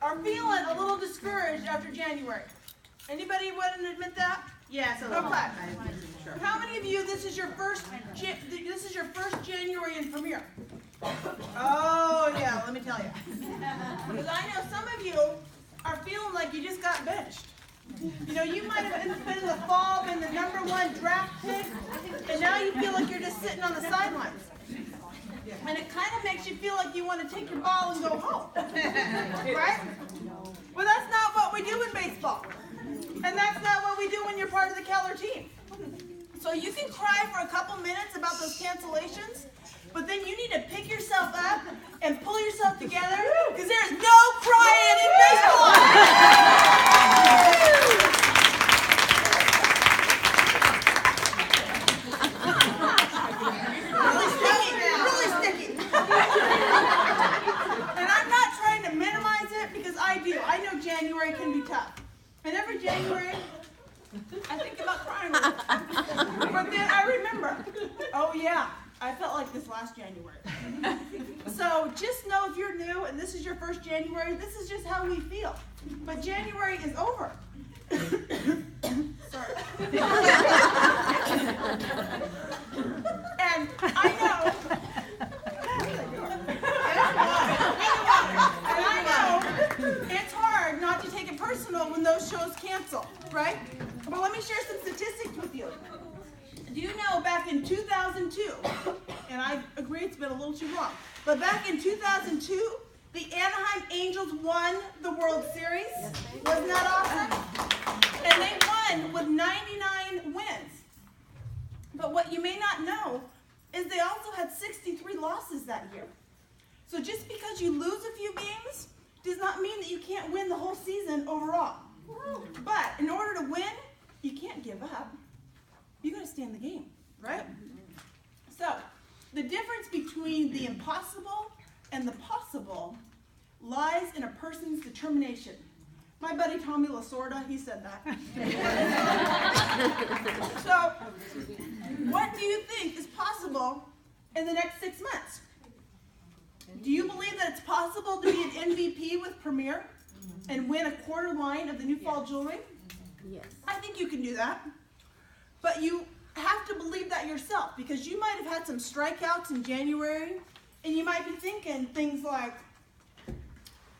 are feeling a little discouraged after January. Anybody wouldn't admit that? Yes, a little. Okay. Sure. How many of you, this is your first January in Premier? Oh yeah, let me tell you. Because I know some of you are feeling like you just got benched. You know, you might have been in the fall, been the #1 draft pick, and now you feel like you're just sitting on the sidelines. And it kind of makes you feel like you want to take your ball and go home. Right? Well, that's not what we do in baseball. And that's not what we do when you're part of the Keller team. So you can cry for a couple minutes about those cancellations, but then you need to pick yourself up and pull yourself together, because there's no crying in baseball. Really sticky. And I'm not trying to minimize it, because I do. I know January can be tough. And every January, I think about crying. But then I remember, oh yeah, I felt like this last January. So just know, if you're new and this is your first January, this is just how we feel. But January is over. Sorry. And I know, it's hard not to take it personal when those shows cancel, right? But let me share some statistics with you. Do you know back in 2002, and I agree it's been a little too long, but back in 2002, the Anaheim Angels won the World Series? Wasn't that awesome? And they won with 99 wins. But what you may not know is they also had 63 losses that year. So just because you lose a few games does not mean that you can't win the whole season overall. But in order to win, you can't give up. You got to stay in the game, right? So the difference between the impossible and the possible lies in a person's determination. My buddy Tommy Lasorda, he said that. So what do you think is possible in the next 6 months? Do you believe that it's possible to be an MVP with Premier and win a quarter line of the new fall jewelry? Yes. I think you can do that. But you have to believe that yourself, because you might have had some strikeouts in January, and you might be thinking things like,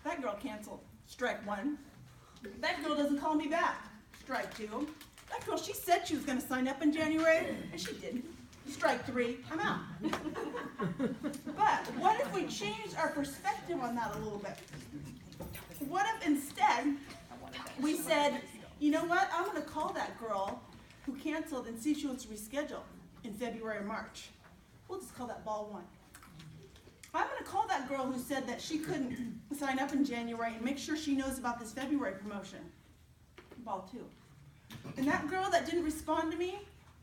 that girl canceled, strike 1. That girl doesn't call me back, strike 2. That girl, she said she was going to sign up in January, and she didn't. Strike 3, I'm out. But what if we changed our perspective on that a little bit? What if instead we said, you know what, I'm going to call that girl who canceled and see if she wants to reschedule in February or March. We'll just call that ball 1. I'm going to call that girl who said that she couldn't sign up in January and make sure she knows about this February promotion. Ball 2. And that girl that didn't respond to me,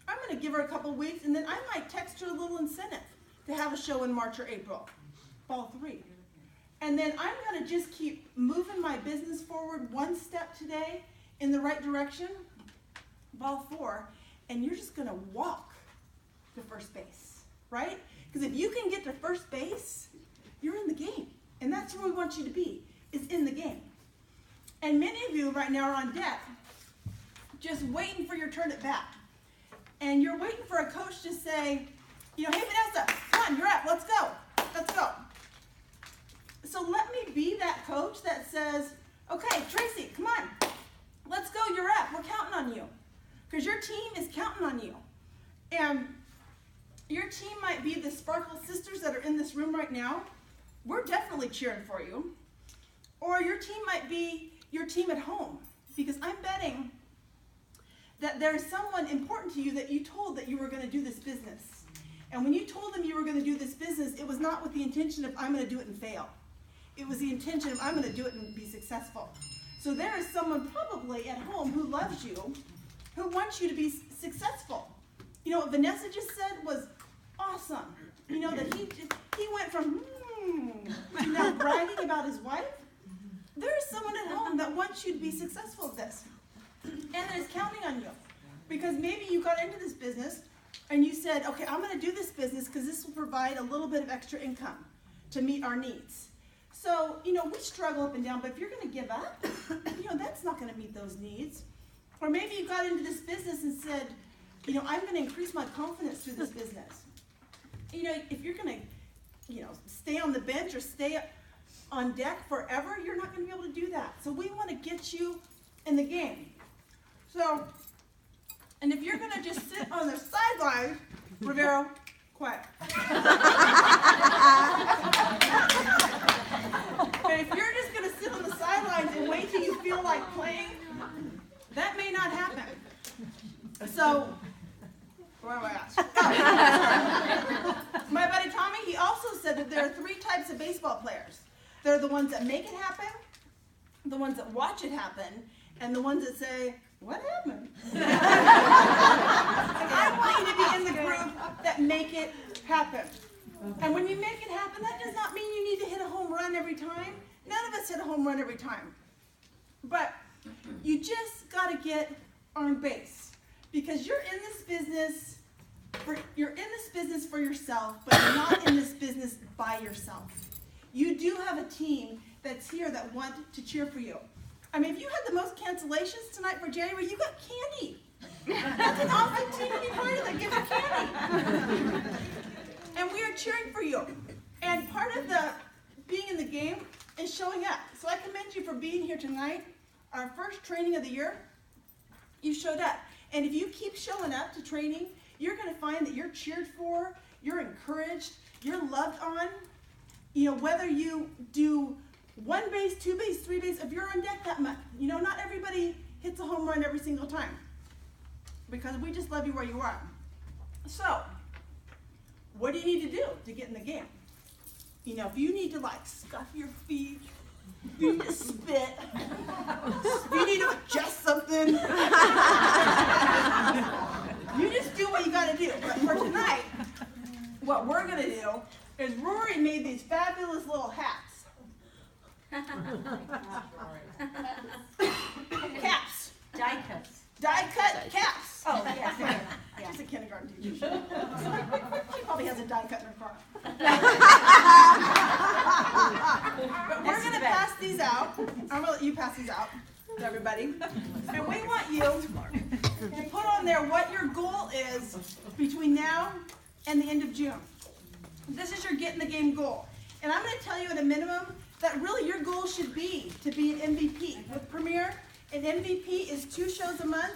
I'm going to give her a couple weeks, and then I might text her a little incentive to have a show in March or April. Ball 3. And then I'm going to just keep moving my business forward one step today in the right direction. Ball 4. And you're just going to walk to first base, right? Because if you can get to first base, you're in the game. And that's where we want you to be, is in the game. And many of you right now are on deck, just waiting for your turn at bat. And you're waiting for a coach to say, you know, hey Vanessa, come on, you're up, let's go, let's go. So let me be that coach that says, okay, Tracy, come on, let's go, you're up, we're counting on you. Because your team is counting on you. And your team might be the Sparkle Sisters that are in this room right now. We're definitely cheering for you. Or your team might be your team at home. Because I'm betting that there's someone important to you that you told that you were going to do this business. And when you told them you were going to do this business, it was not with the intention of, I'm going to do it and fail. It was the intention of, I'm going to do it and be successful. So there is someone probably at home who loves you, who wants you to be successful. You know, what Vanessa just said was awesome. You know, that he went from, to now bragging about his wife. There is someone at home that wants you to be successful at this. And that is counting on you. Because maybe you got into this business and you said, okay, I'm going to do this business because this will provide a little bit of extra income to meet our needs. So, you know, we struggle up and down, but if you're going to give up, you know, that's not going to meet those needs. Or maybe you got into this business and said, you know, I'm going to increase my confidence through this business. You know, if you're going to, you know, stay on the bench or stay on deck forever, you're not going to be able to do that. So we want to get you in the game. So, and if you're going to just sit on the sidelines, Rivero, quiet. But if you're just going to sit on the sidelines and wait till you feel like playing, that may not happen. So, where am I at? My buddy Tommy, he also said that there are 3 types of baseball players. They're the ones that make it happen, the ones that watch it happen, and the ones that say, what happened? And I want you to be in the group that make it happen. And when you make it happen, that does not mean you need to hit a home run every time. None of us hit a home run every time. But you just got to get on base. Because you're in this business for yourself, but you're not in this business by yourself. You do have a team that's here that want to cheer for you. I mean, if you had the most cancellations tonight for January, you got candy. That's an awesome team to be part of that gives you candy. And we are cheering for you. And part of the being in the game is showing up. So I commend you for being here tonight. Our first training of the year, you showed up. And if you keep showing up to training, you're going to find that you're cheered for, you're encouraged, you're loved on. You know, whether you do 1 base, 2 base, 3 base, if you're on deck that much, you know, not everybody hits a home run every single time. Because we just love you where you are. So, what do you need to do to get in the game? You know, if you need to like scuff your feet, you need to spit, if you need to adjust something, you just do what you got to do. But for tonight, what we're going to do is Rory made these fabulous little hats. Caps. Die cuts. Die cut caps. Oh, yes. She's a kindergarten teacher. She probably has a die cut in her car. But we're going to pass these out. I'm going to let you pass these out to everybody. And we want you to put on there what your goal is between now and the end of June. This is your get in the game goal. And I'm going to tell you at a minimum that really your goal should be to be an MVP. With Premier, an MVP is 2 shows a month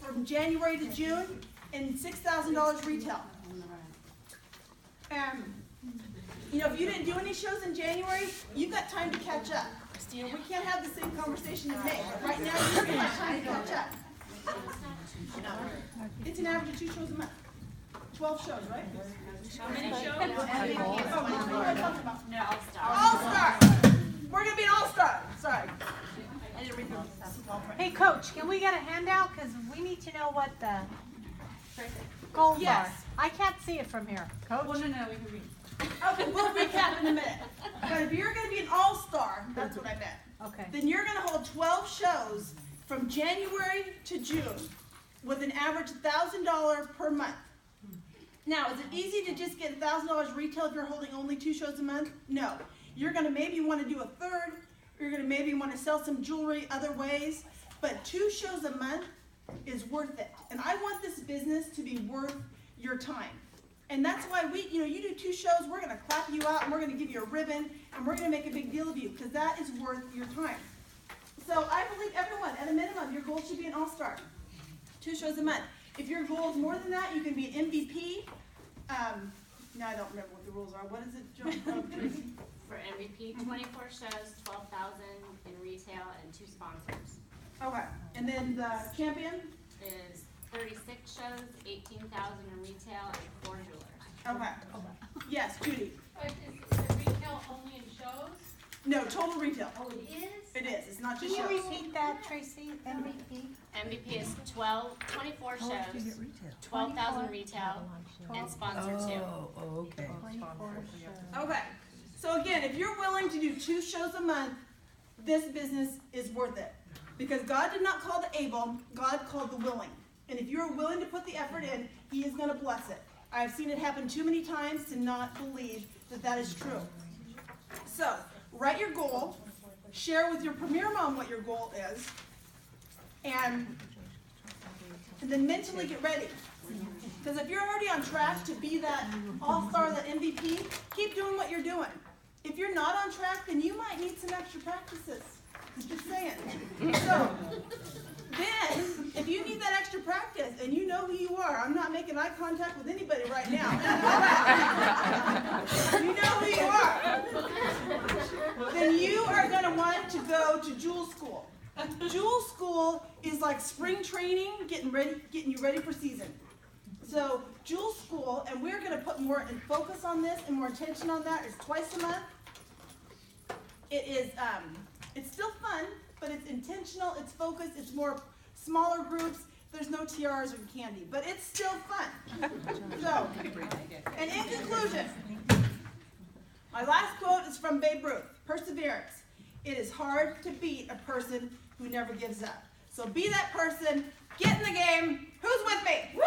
from January to June and $6,000 retail. And, you know, if you didn't do any shows in January, you've got time to catch up. You know, we can't have the same conversation in May, but right now you've got time to catch up. It's an average of 2 shows a month. 12 shows, right? How many shows? No, all-star. We're going to be an all-star. Sorry. I didn't read the Hey, Coach, can we get a handout? Because we need to know what the goals Yes. are. I can't see it from here. Coach? Well, no, we can read. Okay, we'll recap in a minute. But if you're going to be an all-star, that's what I meant. Okay. Then you're going to hold 12 shows from January to June with an average $1,000 per month. Now, is it easy to just get $1,000 retail if you're holding only 2 shows a month? No. You're going to maybe want to do a third. You're going to maybe want to sell some jewelry other ways. But 2 shows a month is worth it. And I want this business to be worth your time. And that's why you do 2 shows, we're going to clap you out, and we're going to give you a ribbon, and we're going to make a big deal of you, because that is worth your time. So I believe everyone, at a minimum, your goal should be an all-star. 2 shows a month. If your goal is more than that, you can be an MVP. Now I don't remember what the rules are. What is it, John? For MVP, 24 shows, 12,000 in retail, and 2 sponsors. Okay. And then the champion? Is 36 shows, 18,000 in retail, and 4 jewelers. Okay. Yes, Judy. But is the retail only in shows? No, total retail. Oh, it is? It is. It's not Can just you shows. repeat that, Tracy? MVP? MVP is 24 shows, 12,000 retail, and sponsor 2. Okay. 24 shows. Okay. So again, if you're willing to do 2 shows a month, this business is worth it. Because God did not call the able, God called the willing. And if you're willing to put the effort in, He is going to bless it. I've seen it happen too many times to not believe that that is true. So, write your goal, share with your premier mom what your goal is, and then mentally get ready. Because if you're already on track to be that all-star, that MVP, keep doing what you're doing. If you're not on track, then you might need some extra practices. Just saying. So, then, if you need that extra practice and you know who you are, I'm not making eye contact with anybody right now. You know who you are. Then you are going to want to go to Jewel School. Jewel School is like spring training, getting you ready for season. So Jewel School, and we're going to put more focus on this and more attention on that. It's twice a month. It is, it's still fun, but it's intentional, it's focused, it's more smaller groups. There's no tiaras or candy, but it's still fun. So, and in conclusion, my last quote is from Babe Ruth, perseverance. It is hard to beat a person who never gives up. So be that person, get in the game. Who's with me? Woo!